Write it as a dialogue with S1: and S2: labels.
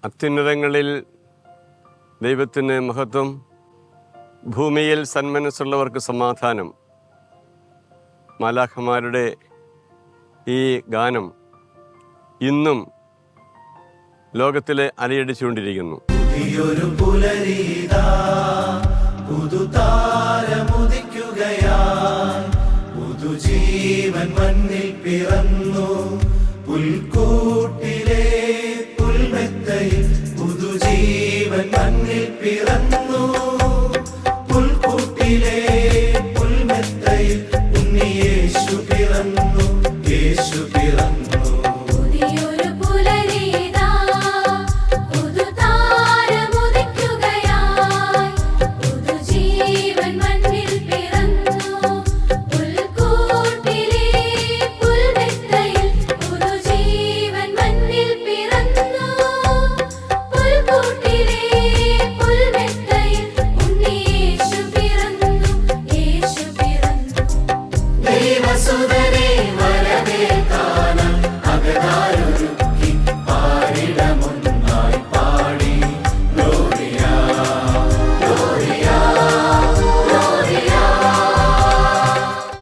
S1: അത്യുന്നതങ്ങളിൽ ദൈവത്തിന് മഹത്വം, ഭൂമിയിൽ സന്മനസ്സുള്ളവർക്ക് സമാധാനം. മാലാഖമാരുടെ ഈ ഗാനം ഇന്നും ലോകത്തിലെ അലയടിച്ചുകൊണ്ടിരിക്കുന്നു.
S2: പുതിയൊരു പുലരീതാ, പുതുതാരമുദിക്കുകയായി, പുതുജീവൻ മണ്ണിൽ പിറന്നു. പുൽക്കൂട്ടിലെ പുൽമെത്തയിൽ പുതുജീവൻ മണ്ണിൽ പിറന്നു.